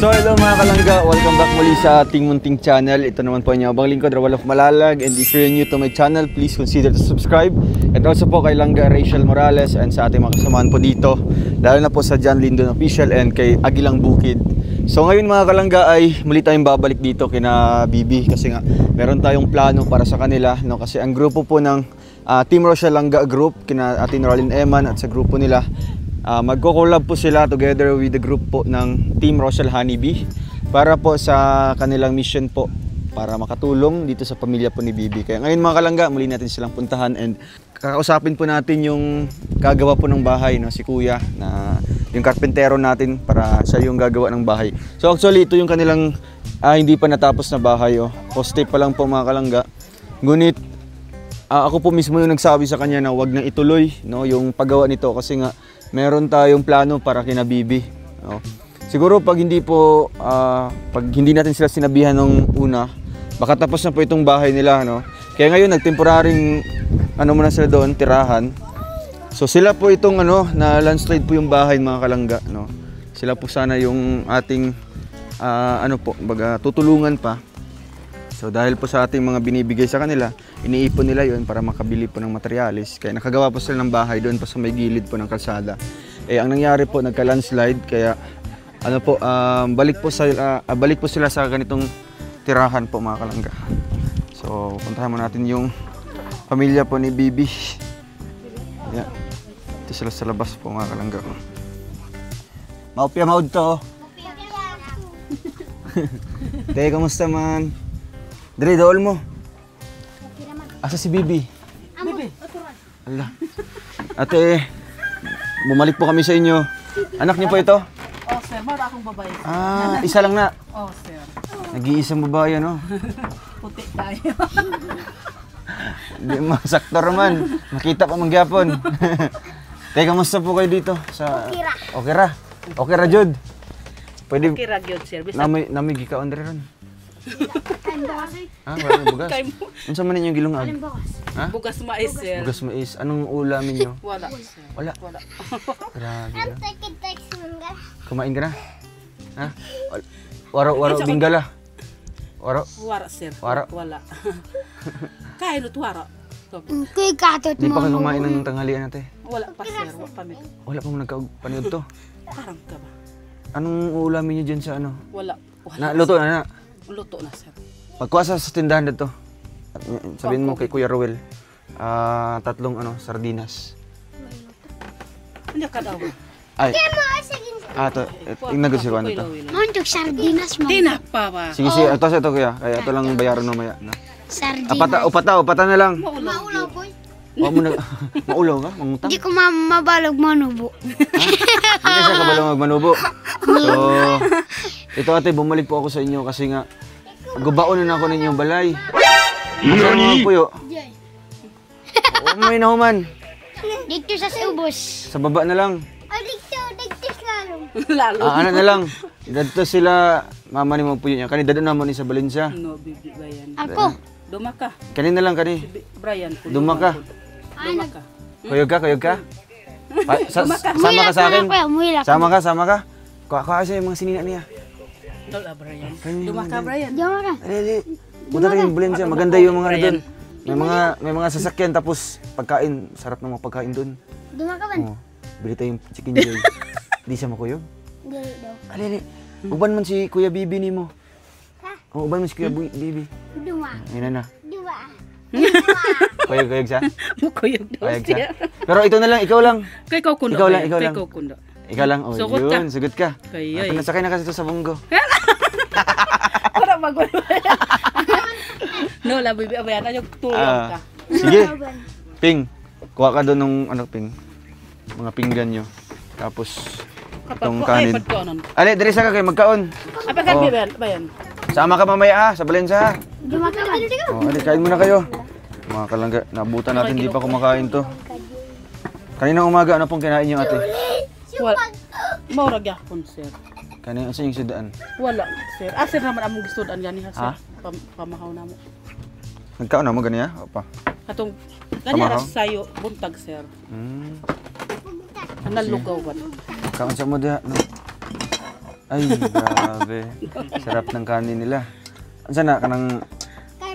So hello mga kalangga, welcome back muli sa ating munting channel. Ito naman po ang abang lingkod, Rawal of Malalag. And if you're new to my channel, please consider to subscribe. And also po kay Langga Rachel Morales and sa ating mga kasamahan po dito, lalo na po sa John Lindon Official and kay Agilang Bukid. So ngayon mga kalangga ay muli tayong babalik dito kina Bibi kasi nga meron tayong plano para sa kanila, no? Kasi ang grupo po ng Team Rochelle Langga Group, kina Atin Rolin Eman at sa grupo nila, magko-collab po sila together with the group po ng Team Rochelle Honeybee para po sa kanilang mission po para makatulong dito sa pamilya po ni Bibi. Kaya ngayon mga kalangga, muli natin silang puntahan and kakausapin po natin yung gagawa po ng bahay, no? Si Kuya, na yung karpentero natin para siya yung gagawa ng bahay. So actually ito yung kanilang hindi pa natapos na bahay. Poste pa lang po mga kalangga. Ngunit ako po mismo yung nagsabi sa kanya na wag nang ituloy, no, yung paggawa nito kasi nga meron tayong plano para kina Bibi, no? Siguro pag hindi po pag hindi natin sila sinabihan nung una, baka tapos na po itong bahay nila, no? Kaya ngayon nagtemporaring muna sila doon, tirahan. So sila po itong na landslide po yung bahay mga kalangga, no? Sila po sana yung ating baga tutulungan pa. So dahil po sa ating mga binibigay sa kanila, iniipon nila yon para makabili po ng materyales. Kaya nakagawa po sila ng bahay doon pa sa may gilid po ng kalsada. Ang nangyari po, nagka-landslide, kaya balik po sila sa ganitong tirahan po mga kalangga. So puntahan mo natin yung pamilya po ni Bibi. Yan. Ito sila sa labas po mga kalangga. Maupya maud to. Te, kamusta man? Dre, dool mo. Asa si Bibi? Bibi. Ala. Ate, bumalik po kami sa inyo. Anak niyo po ito? Oh, sir. Mara akong babae. Isa lang na. Oh, sir. Nag-iisang babae, ano? Puti tayo. Hindi masaktor man. Nakita pa mangyapon. Teka, kamusta po kayo dito? Okay ra. Okay ra, Jud. Pwede. Okay ra, Jud, sir. Nami gikaon dere ron. Wala na bugas. Unsa man ninyong gilungan? Ha? Bugas mais, sir. Bugas mais. Anong ulamin niyo? Wala, sir. Wala. Grabe. Kumain ka na? Ha? Waro binggala. Wara, sir. Wara. Wala. Kain ut wara. Kuy katot Hindi mo. pa kayo kumain ng tanghalian natin? Wala pa, sir. Wala pa mi. Wala pa mo nagkapanood to. Parang ka ba? Anong ulamin niyo dyan sa Wala. Luto na. Luto na, sir. Pagkuha sa tindahan dito. Sabihin mo kay Kuya Rowel. 3 sardinas. Hindi ka daw. Ay. Tingnan ko si Juan ito. Montok sardinas mo. Tinapa ba? Sige, ito Kuya. Kaya ito lang bayaran mamaya. Sardinas. Upata na lang. Maulaw po. Maulaw ka? Mangutang? Hindi ko mabalog manubo. Hindi siya kabalong magmanubo. So, ito ate, bumalik po ako sa inyo kasi nga gubaon na ako ninyong balay. Saan mga puyo? May nahuman. Dito sa subos. Sa baba na lang. Dito lalo. Lalo. Ano na lang. Dito sila, mama ni mga puyo niya. Kani dado naman ni sa Valencia. No, Bibi, Brian. Ako. Duma ka. Kanina lang kani. Brian. Duma ka. Duma ka. Kuyog ka? Sama ka sa akin. Sama ka. Kuha kasi yung mga sinina niya. Dola, Brian. Duma ka, Brian. Diyan ka. Ali. Punta tayo yung Valencia. Maganda yung mga doon. May mga sasakyan tapos pagkain. Sarap ng mga pagkain doon. Duma ka ba? Bili tayong chicken joy. Di siya makuyog? Hindi daw. Ali. Uban man si Kuya Bibi ni mo. Ha? Uban man si Kuya Bibi. Duma. Ngayon na. Duma. Kuyog siya? Mukuyog daw Kuyog siya. siya. Pero ito na lang, ikaw lang. Kay ikaw kundo. Ikaw lang. Kay ikaw kundo. Ikaw lang. Oh, Sugot ka. yun, sugot ka. Kaya. Nasakay na kasi ito sa bunggo. Para magulo. No, la Bibi, abayan na yung tulong ka. Sige. Ping. Kuha ka doon ng Ping. Mga pinggan nyo. Tapos itong kanin. Ali, dali sa ka kayo magkaon. Apa kan bayan? Sama ka mamaya sa Valencia. Duma ka ba? Ali, kain muna kayo. Mga kalangga, nabutan natin, di pa kumakain to. Kanina umaga, ano pong kinain niyo ate? Wala. Maura gyapon, sir. Kanina sa yung sudaan. Wala, sir. Sir naman among gistudaan gani ha, sir. Ha? Pamahaw namo. Nagkaon na mo ganiya? Opa. Katong kanya Pamahaw? sayo buntag, sir. Analugaw ba? Kaon sa mo diha, no? Ay, grabe. Sarap ng kanin nila. Ansa na kanang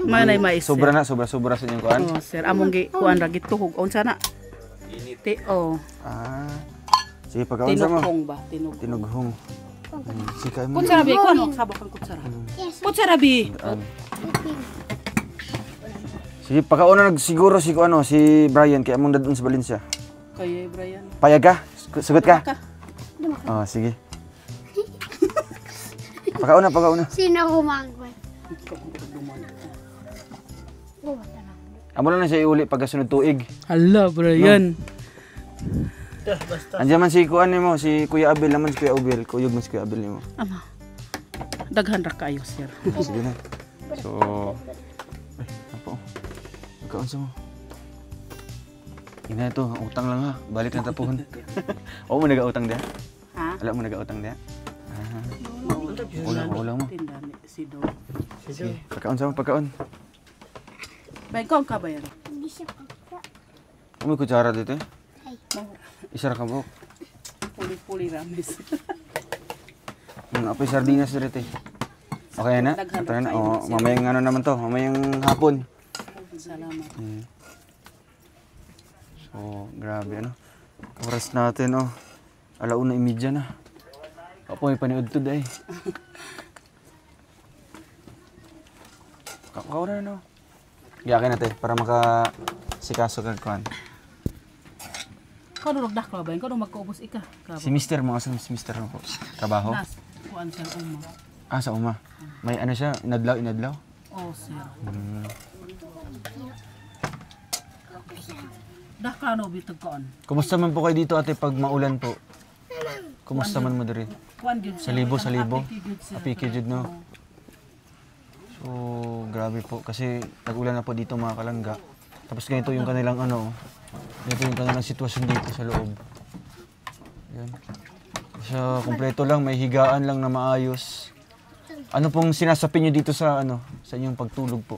Manay mais. sobra na, sobra sa inyong kuan? Oh, sir, among gi kuan ra gituhog. Unsa na? Oh, Ah. Sige, pagkaon sa mo. tinughong ba? Tinughong. Tinughong. Sikay mo. Kutsara bi, kuno sabak ang kutsara. Kutsara bi. Daan. Sige, pagkaon na siguro si ano, si Brian kay among dadun sa Valencia. Kaya Brian. Payag ka? Sugot ka? Ka. Oh, sige. Pagkaon na. Sino kumangkot? Amo lang na siya iuli pagkasunod tuig. Hala, Brian. Andiyan man si kuan nimo, si Kuya Abel naman si Kuya Abel, kuyog man si Kuya Abel nimo. Ama. Daghan ra kayo, sir. Sige na. So, ay, apo. Pagkaon sa mo. Ina ito, utang lang ha. Balik lang tapuhon. Oo mo nag-utang dia? Ha? Wala mo nag-utang dia? Ulang mo. Tindani si Do. Sige, pagkaon sa mo, pagkaon. Bengkong ka ba yan? Hindi siya pagka. May kutsara dito eh. Ay. Isa ra ka buhok. Puli-puli rames. Apoy sardinas dito eh. Okay na? Daghan Ito na. kayo, Oo, sir. mamayang ano naman to, mamayang hapon. Salamat. So, grabe ano. Oras natin oh. 1:30 na. Apoy paniud to day. Kakaw na no. Giyakin natin para makasikaso kag kuan. Kau nurog dakla ba? Kau magkaubos ika. Si Mr. mga sa Mr. mo po. Trabaho? Nas, kuan siya uma. Ah, sa uma. May ano siya, inadlaw. Oh, sir. Dakla no bitog kaon. Kumusta man po kayo dito ate pag maulan po? Kumusta man mo diri? Kuan gyud Sa libo, sa libo? sir. Apiki jud no. So, grabe po kasi tag-ulan na po dito mga kalangga. Tapos ganito yung kanilang ano, ganito yung kanilang sitwasyon dito sa loob. Yan. Sa kompleto lang, may higaan lang na maayos. Ano pong sinasapi nyo dito sa ano, sa inyong pagtulog po?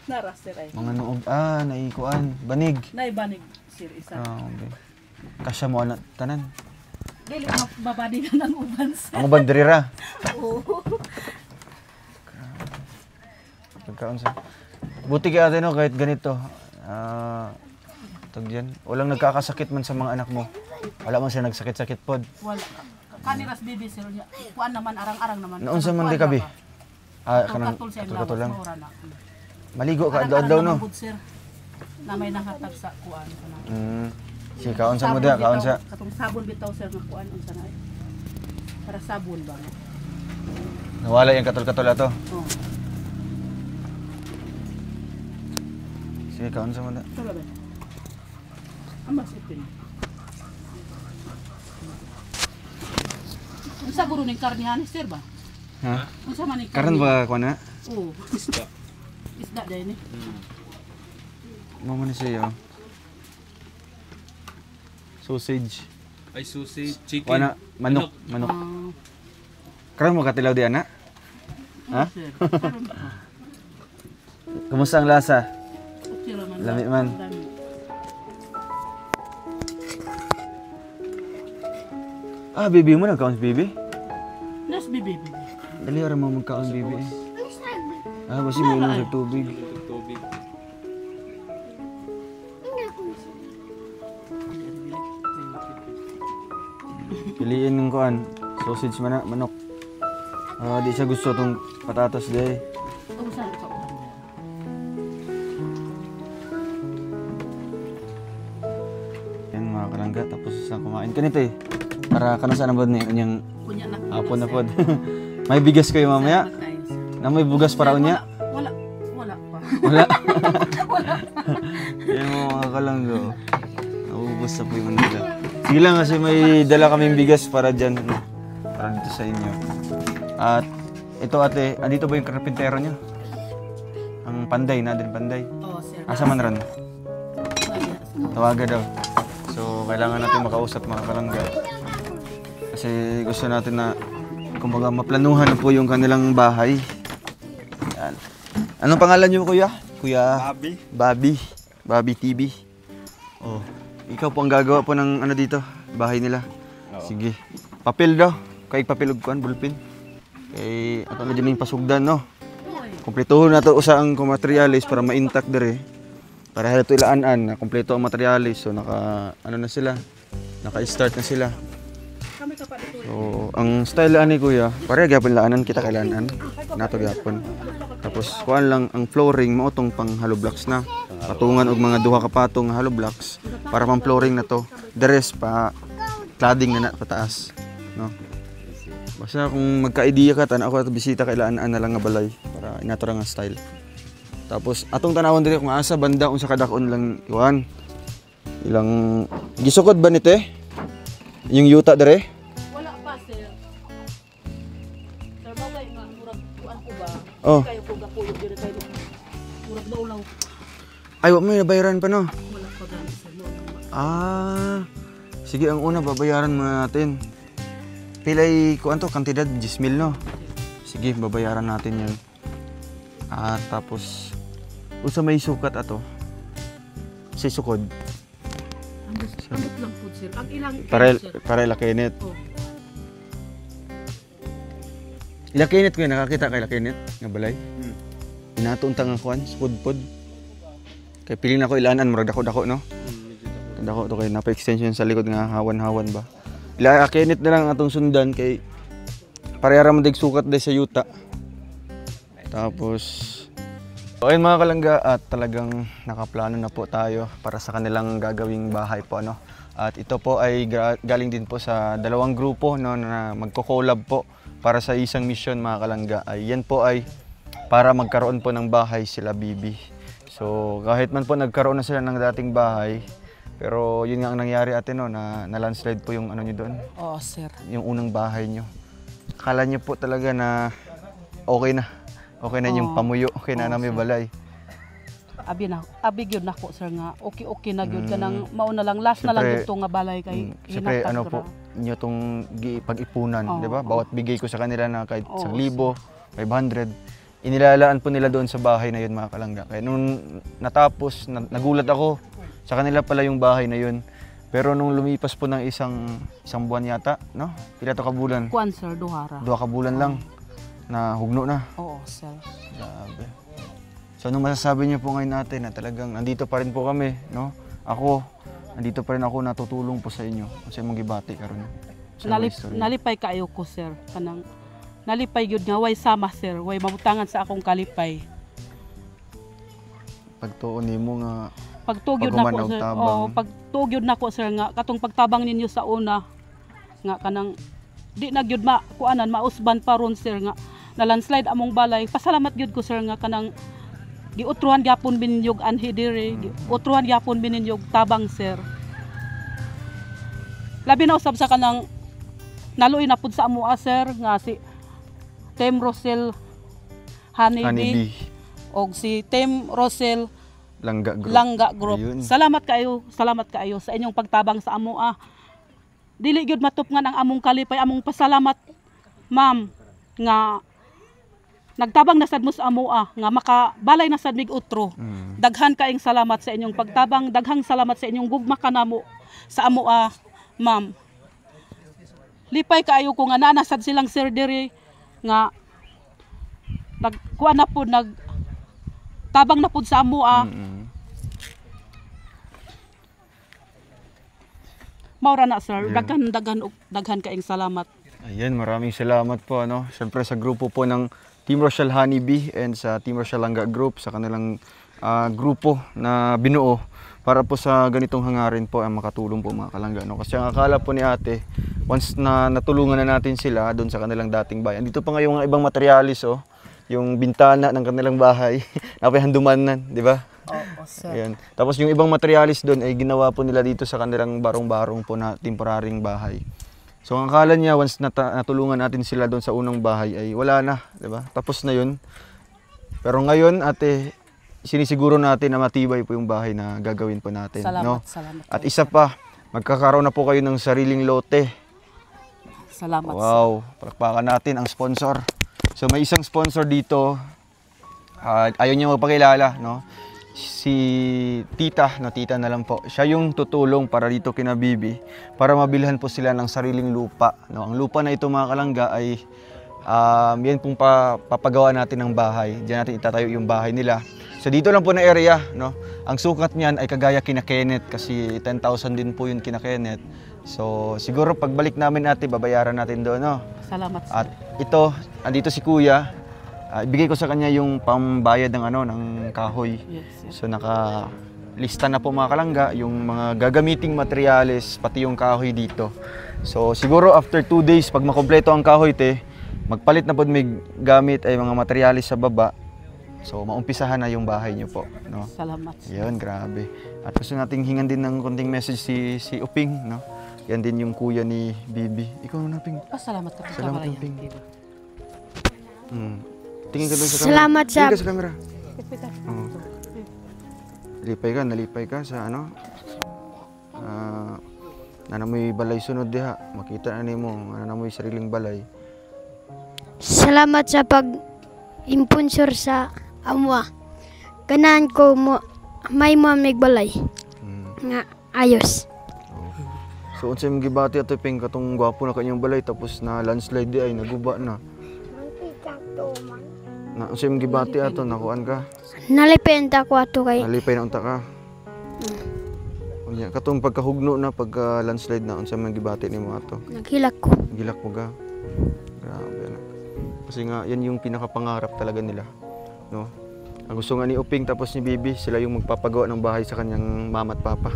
Nara sir ay. Mga noog, naikuan, banig. Naibanig sir isa. Ah, okay. Kasya mo anak tanan. Dili mabadi na ng uban sir. Ang uban dirira. Oo. Pagkaon sa. Buti kaya ate no kahit ganito. Tag diyan. Walang nagkakasakit man sa mga anak mo. Wala man siya nagsakit-sakit pod. Wala. Kaniras bibi sir niya. Kuan naman arang-arang naman. Naunsa man di kabi? Kanang katul lang. Maligo ka adlaw no. Sir. Na may nahatag sa kuan kana. Si kaon sa mo da, kaon sa. Katong sabon bitaw sir nga kuan unsa na ay. Para sabon ba? Nawala yung katul-katul ato. Oh. Sige, kaon sa mo da. Tara ba? Amas ipin. Unsa guro ning karnihan sir ba? Ha? Unsa man ning Karon ba ko na? Oo. Isda. Isda dai ni. Mo man siya. Sausage. Ay, sausage, chicken. Wana, manok. Ah, Karon mo katilaw di ana? Ha? sir. Kumusta ang lasa? Okay raman. Lami man. Lami. Baby mo nagkaon si baby? Nas bibi. Dali ara mo magkaon baby eh. Basi mo inom sa tubig. Tubig. Piliin ng kuan, sausage manok. Di siya gusto tong patatas day. Unsa ka ulan? Yan mga kalangga, tapos sa kumain ka nito eh. Para ka na saan ba ni unyang Kunya na. hapon na pod. May bigas kayo mamaya? Na may bugas para unya? Wala. Wala pa. Wala. Yan mga kalangga. Naubos na po yung nila. Sige lang kasi may dala kaming bigas para dyan. Para dito sa inyo. At ito ate, andito ba yung karpintero nyo? Ang panday, na din panday. Oh, sir. Asa man ron? Tawaga daw. So, kailangan natin makausap mga kalangga. Kasi gusto natin na, kumbaga, maplanuhan na po yung kanilang bahay. Yan. Anong pangalan niyo, kuya? Kuya? Bobby. Bobby TV. Oh. Ikaw po ang gagawa po ng ano dito, bahay nila. Sige. Papel daw. Kay papel ug kuan bulpin. Kay ato na dyan yung pasugdan no. Kumpletuhon na to usa ang materialis para ma-intact dire. Para ito ilaan na kumpleto ang materialis. So naka ano na sila. Naka-start na sila. So ang style ani kuya, pare gyapon laanan kita kailanan. Nato gyapon. Tapos kuan lang ang flooring mao tong pang hollow blocks na. Patungan og mga duha ka patong hollow blocks para pang flooring na to. The rest pa cladding na pataas, no. Basta kung magka-idea ka tan ako ato bisita kailangan na lang nga balay para inato ra nga style. Tapos atong tanawon diri kung asa banda unsa kadakon lang iwan. Ilang gisukod ba nite? Yung yuta dire? Wala pa, sir. Sir, bagay nga, murag kuan ko ba? Oh. Kayo ko gapuyog diri kayo. Murag daulaw. Ay, wa may nabayaran pa no. Wala pa gani, sir. Ah. Sige, ang una babayaran muna natin. Pilay kuan to kantidad 10,000 no. Sige, babayaran natin 'yan. At tapos usa may sukat ato. Si sukod. Ambot lang po, sir. Ang ilang Para lakinit. Oh. Lakinit ko yun, nakakita kay lakinit nga balay. Inatuntang ang kuan, sukod-pod. Kay piling na ko ilanan murag dako-dako no. Dako to kay napa-extension sa likod nga hawan-hawan ba. Lakinit na lang atong sundan kay parehara man dig sukat day sa yuta. Tapos ayun mga kalangga at talagang nakaplano na po tayo para sa kanilang gagawing bahay po ano. At ito po ay galing din po sa dalawang grupo no na magko-collab po para sa isang mission mga kalangga. Ay yan po ay para magkaroon po ng bahay sila Bibi. So kahit man po nagkaroon na sila ng dating bahay, pero yun nga ang nangyari ate no na landslide po yung ano niyo doon. Oh, sir. Yung unang bahay niyo. Akala niyo po talaga na okay na. Okay na yung pamuyo, okay na may balay. Abi gyud nako sir nga okay na gyud kanang mao na lang last na lang gyud to nga balay kay siyempre ano po inyo tong pag-ipunan, di ba? Bawat bigay ko sa kanila na kahit 1,000, 500, inilalaan po nila doon sa bahay na yun mga kalangga. Kaya nung natapos, nagulat ako sa kanila pala yung bahay na yun. Pero nung lumipas po ng isang buwan yata, no? Pila to ka bulan? Kuan sir, duhara. 2 ka bulan lang na hugno na. Oo, sir. Grabe. So anong masasabi niyo po ngayon natin na talagang nandito pa rin po kami, no? Ako, nandito pa rin ako natutulong po sa inyo. Kasi mong gibati karon. Nalipay kaayo ko sir. Kanang nalipay gyud nga way sama sir, way mabutangan sa akong kalipay. Pagtuon nimo nga pagtugyod nako sir. Oh, pagtugyod nako sir nga katong pagtabang ninyo sa una nga kanang di na gyud kuanan mausban pa ron sir nga na landslide among balay. Pasalamat gyud ko sir nga kanang giutruhan gyapon bininyog anhi diri, giutruhan gyapon bininyog tabang sir. Labi na usab sa kanang naluoy na pud sa amo sir nga si Team Rosel Honeybee og si Team Rosel Langga Group. Ayun. Salamat kayo sa inyong pagtabang sa amo Dili gyud matupngan ang among kalipay, among pasalamat ma'am nga nagtabang na sad mo sa amo nga makabalay na sad mig utro. Daghan kaayong salamat sa inyong pagtabang, daghang salamat sa inyong gugma kanamo sa amo ma'am. Lipay kaayo ko nga nanasad silang sir diri nga nagkuan na pud tabang na pud sa amo Maura na sir, daghan kaayong salamat. Ayan, maraming salamat po ano. Siyempre sa grupo po ng Team Rochelle Honeybee and sa Team Rochelle Langga Group sa kanilang grupo na binuo para po sa ganitong hangarin po ay makatulong po mga kalangga. No? Kasi ang akala po ni ate, once na natulungan na natin sila doon sa kanilang dating bayan, dito pa nga yung ibang materialis, yung bintana ng kanilang bahay, napahandumanan, di ba? Oo, sir. Ayan. Tapos yung ibang materialis doon ay ginawa po nila dito sa kanilang barong-barong po na temporaryong bahay. So ang akala niya, once natulungan natin sila doon sa unang bahay ay wala na, di ba? Tapos na yun. Pero ngayon, ate, sinisiguro natin na matibay po yung bahay na gagawin po natin. Salamat, no? salamat. At isa pa, magkakaroon na po kayo ng sariling lote. Salamat, wow, palakpakan natin ang sponsor. So may isang sponsor dito, ayaw niya magpakilala, no? si tita, no, tita na lang po. Siya yung tutulong para dito kina Bibi para mabilhan po sila ng sariling lupa, no. Ang lupa na ito mga kalangga ay yan pong papagawa natin ng bahay. Diyan natin itatayo yung bahay nila. So dito lang po na area, no. Ang sukat niyan ay kagaya kina Kenneth kasi 10,000 din po yun kina Kenneth. So siguro pagbalik namin natin babayaran natin doon, no. Salamat, sir. At ito, andito si Kuya. Ibigay ko sa kanya yung pambayad ng ng kahoy. Yes, sir. So lista na po mga kalangga yung mga gagamiting materyales pati yung kahoy dito. So siguro after 2 days pag makumpleto ang kahoy magpalit na po may gamit ay mga materyales sa baba. So maumpisahan na yung bahay niyo po, no. Salamat, sir. Yun, grabe. At gusto nating hingan din ng konting message si Uping, no. Yan din yung kuya ni Bibi. Ikaw na, Ping. Salamat ka sa Salamat, kamera Ping. yan. Tingin ka doon sa camera. Salamat sa... Tingin ka sa camera. Oo. Nalipay ka sa nanamoy balay sunod diha. Makita na nimo nanamoy sariling balay. Salamat sa pag-imponsor sa amwa. Ganahan ko mo may mamig balay. Nga ayos. So unsay mong gibati ato Ping katong gwapo na kanyang balay tapos na landslide di ay naguba na. Na unsay mong gibati ato nakuan ka? Nalipenta ko ato kay Nalipay na unta ka. Unya katong pagkahugno na pagka landslide na unsay mong gibati nimo ato? naghilak ko. Gilak mo ga. Grabe na. Kasi nga yan yung pinakapangarap talaga nila, no. Ang gusto nga ni Uping tapos ni Bibi, sila yung magpapagawa ng bahay sa kanyang mama at papa.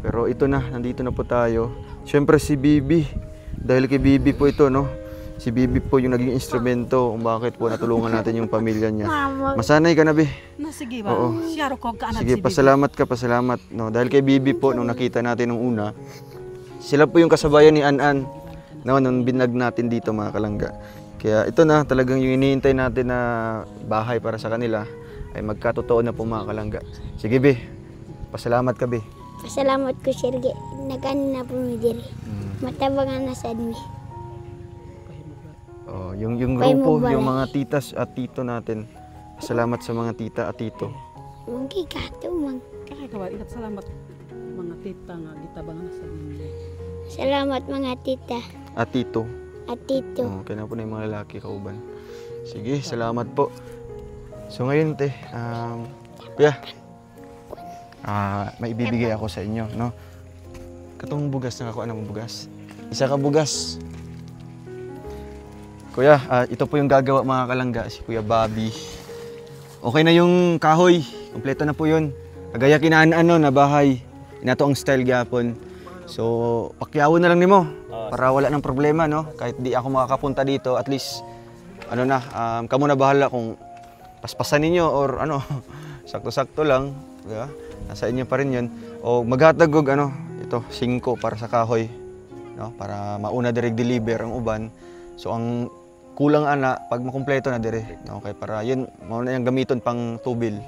Pero ito na, nandito na po tayo. Siyempre si Bibi, dahil kay Bibi po ito, no. Si Bibi po yung naging instrumento kung bakit po natulungan natin yung pamilya niya. Masanay ka na, Bi. Sige ba? Oo. Siyaro ko ka Sige, pasalamat ka, pasalamat. No, dahil kay Bibi po, nung nakita natin nung una, sila po yung kasabayan ni An-An, no, nung binag natin dito mga kalangga. Kaya ito na, talagang yung iniintay natin na bahay para sa kanila ay magkatotoo na po mga kalangga. Sige, Bi. Pasalamat ka, Bi. Pasalamat ko Serge. Nagano na po mi diri. Matabangan na sad mi. Oh, yung Kay grupo, mo balay. yung mga titas at tito natin. Salamat sa mga tita at tito. Mungki kato mang. Kaya ka ba? Ikat salamat mga tita nga gitabangan sa ninyo. Salamat mga tita At tito. at tito. Oh, kaya na po na yung mga lalaki kauban. Sige, salamat po. So ngayon, kuya, may ibibigay ako sa inyo, no? Katong bugas na ako, anong bugas? Isa ka bugas. Kuya, ito po yung gagawa mga kalangga, si Kuya Bobby. Okay na yung kahoy, kompleto na po yun. Kagaya kinaan na bahay. Inato ang style gyapon. So, pakyawon na lang nimo para wala ng problema, no? Kahit di ako makakapunta dito, at least kamo na bahala kung paspasan ninyo or sakto-sakto lang, diba? Nasa inyo pa rin 'yun. O maghatag og ito 5 para sa kahoy, no? Para mauna direct deliver ang uban. So ang kulang pag makumpleto na dire, no? Okay, para 'yun mao na yung gamiton pang tubil,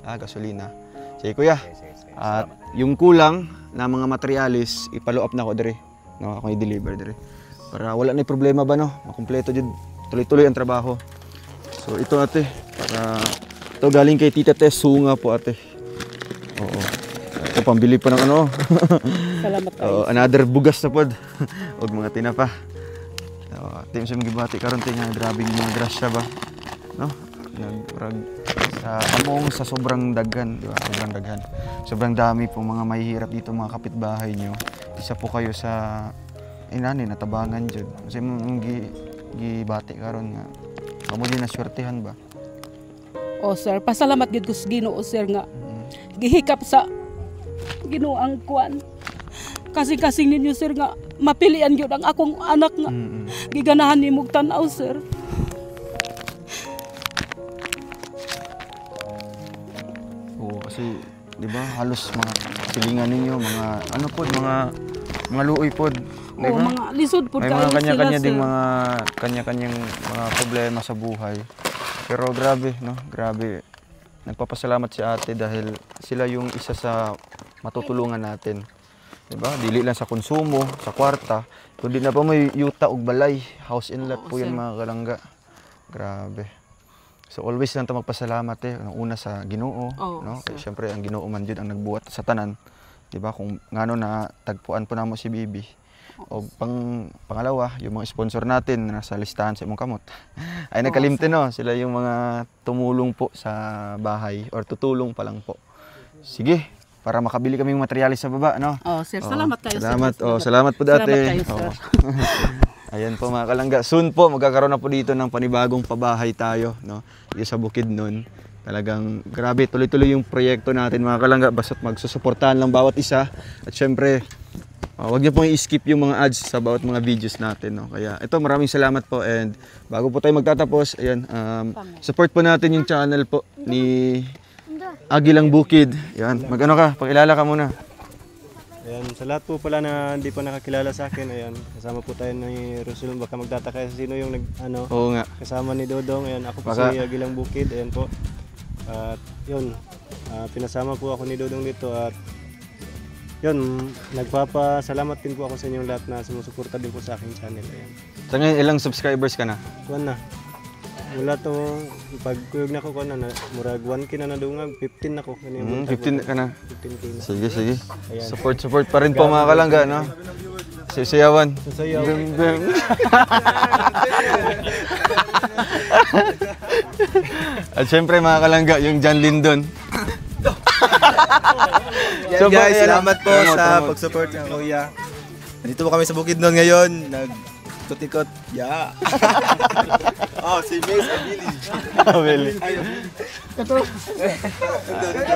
gasolina. Sige kuya. At yung kulang na mga materialis, ipalo up na ako dire. No, ako i-deliver dire. Para wala na problema ba, no? Makumpleto jud, tuloy-tuloy ang trabaho. So ito ate, para ito galing kay Tita Tess, sunga po ate. Oo. Ito pambili pa ng Salamat kayo. another bugas na pod. Og mga tinapa. Team sa gibati karon nga grabe mga grasya ba, no? Nagurag sa among sa sobrang daghan, di ba? Sobrang daghan. Sobrang dami po mga mahihirap dito mga kapitbahay nyo. Isa po kayo sa natabangan jud. Kasi mong gibati karon nga. Amo din na swertehan ba? Sir, pasalamat gid ko sa Ginoo sir nga gihikap sa Ginoo ang kuan. Kasing ninyo sir nga mapilian gyud ang akong anak nga giganahan nimog tan-aw sir. Oo, kasi di ba halos mga silingan ninyo, mga mga luoy pod. Di ba? Mga lisod pod May kayo mga kanya-kanya sila, ding sir. mga kanya-kanyang mga problema sa buhay. Pero grabe, no? Grabe. Nagpapasalamat si ate dahil sila yung isa sa matutulungan natin. Diba? Dili lang sa konsumo, sa kwarta, kundi na pa may yuta og balay. House and lot po yan mga kalangga. Grabe. So always lang ta magpasalamat ang una sa Ginoo, no? Kaya syempre ang Ginoo man jud ang nagbuhat sa tanan. Di ba? Kung ngano na tagpuan po namo si Bibi. O pangalawa, yung mga sponsor natin na nasa listahan sa imong kamot. Ay nagkalimti no, sila yung mga tumulong po sa bahay or tutulong pa lang po. Sige, para makabili kaming materyales sa baba, no? Sir, salamat kayo, salamat. sir. Salamat po dati. Salamat kayo, sir. Ayan po mga kalangga. Soon po magkakaroon na po dito ng panibagong pabahay tayo, no? Dito sa Bukidnon. Talagang grabe, tuloy-tuloy yung proyekto natin mga kalangga. Basta't magsusuportahan lang bawat isa. At syempre, wag niyo pong i-skip yung mga ads sa bawat mga videos natin, no? Kaya ito, maraming salamat po, and bago po tayo magtatapos, ayan, support po natin yung channel po ni Agilang Bukid. Yan, magano ka, pakilala ka muna. Ayan, sa lahat po pala na hindi pa nakakilala sa akin, ayan, kasama po tayo ni Rusul. Baka magtataka sino yung Oo nga. kasama ni Dodong. Ayan, ako po si Agilang Bukid, ayan po. At yun, pinasama po ako ni Dodong dito, at yun, nagpapasalamat din po ako sa inyong lahat na sumusuporta din po sa aking channel. Ayan. So ngayon, ilang subscribers ka na? Kuwan na. Mula to, pagkuyog na ko kuwan na, murag 1K na nadungag, 15 na ko. 15 ka na? 15K na. Sige, sige. Ayan. Support pa rin po mga kalangga, no? Sayawan. Sayaw. At syempre mga kalangga, yung John Lindon. Yan guys, salamat po sa pag-support ng Kuya. Nandito po kami sa Bukidnon ngayon, nag-ikot-ikot. Yeah. Si Mace Abili.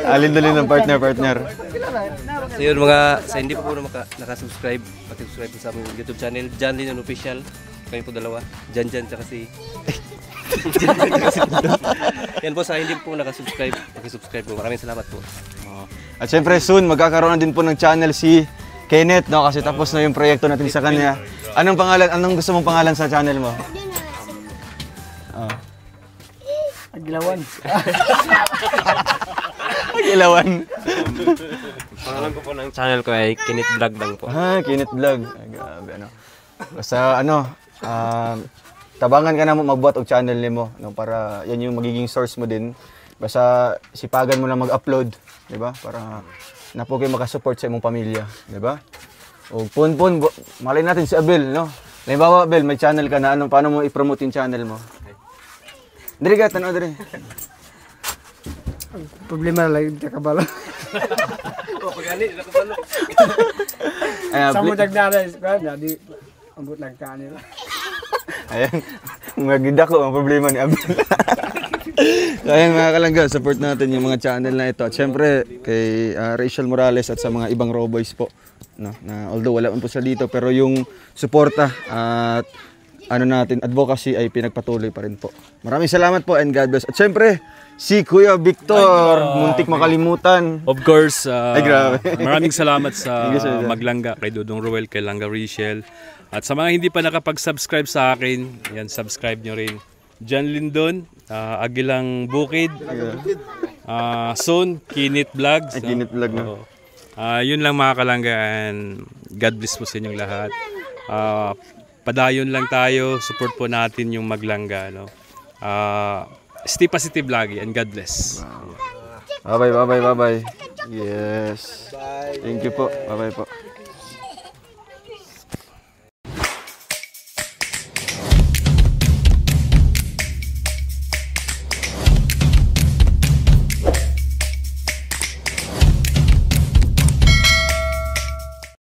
Alin-dalin ng partner. So yun sa hindi po nakasubscribe, pag-subscribe po sa aming YouTube channel, John Lindon Official. Kami po dalawa, Jan tsaka si yan po, sa hindi po nakasubscribe, pag-subscribe po. Maraming salamat po. At syempre soon, magkakaroon na din po ng channel si Kenneth, no? Kasi tapos na yung proyekto natin sa kanya. Anong gusto mong pangalan sa channel mo? Agilawan. Agilawan. Pangalan ko po ng channel ko ay Kenneth Vlog lang po. Kenneth Vlog. Grabe, ano. Basta tabangan ka na mo magbuhat og channel nimo, no, para yan yung magiging source mo din. Basta sipagan mo na mag-upload, di ba? Para na po kayo makasupport sa imong pamilya, di ba? O pun malay natin si Abel, no? Halimbawa, Abel, may channel ka na, paano mo i-promote yung channel mo? Diri ka, tanaw diri. Problema na lang, hindi ka kabalo. Pagani, nakabalo. Sa mudag na jadi ambot lang ka nila. Ayan, maganda ko ang problema ni Abel. So, ayan mga kalangga, support natin yung mga channel na ito. At syempre, kay Rachel Morales at sa mga ibang Roboys po. No, na although wala man po sila dito, pero yung suporta at advocacy ay pinagpatuloy pa rin po. Maraming salamat po and God bless. At syempre, si Kuya Victor, muntik makalimutan. Of course, ay, grabe. Maraming salamat sa Maglangga, kay Dodong Roel, kay Langga Rachel. At sa mga hindi pa nakapag-subscribe sa akin, yan, subscribe nyo rin. John Lindon, Agilang Bukid, soon, Kenneth Vlogs. Kenneth Vlog na. Yun lang mga kalangga, and God bless po sa inyong lahat. Padayon lang tayo, support po natin yung Maglangga. No? Stay positive lagi, and God bless. Bye-bye. Yes. Thank you po. Bye-bye po.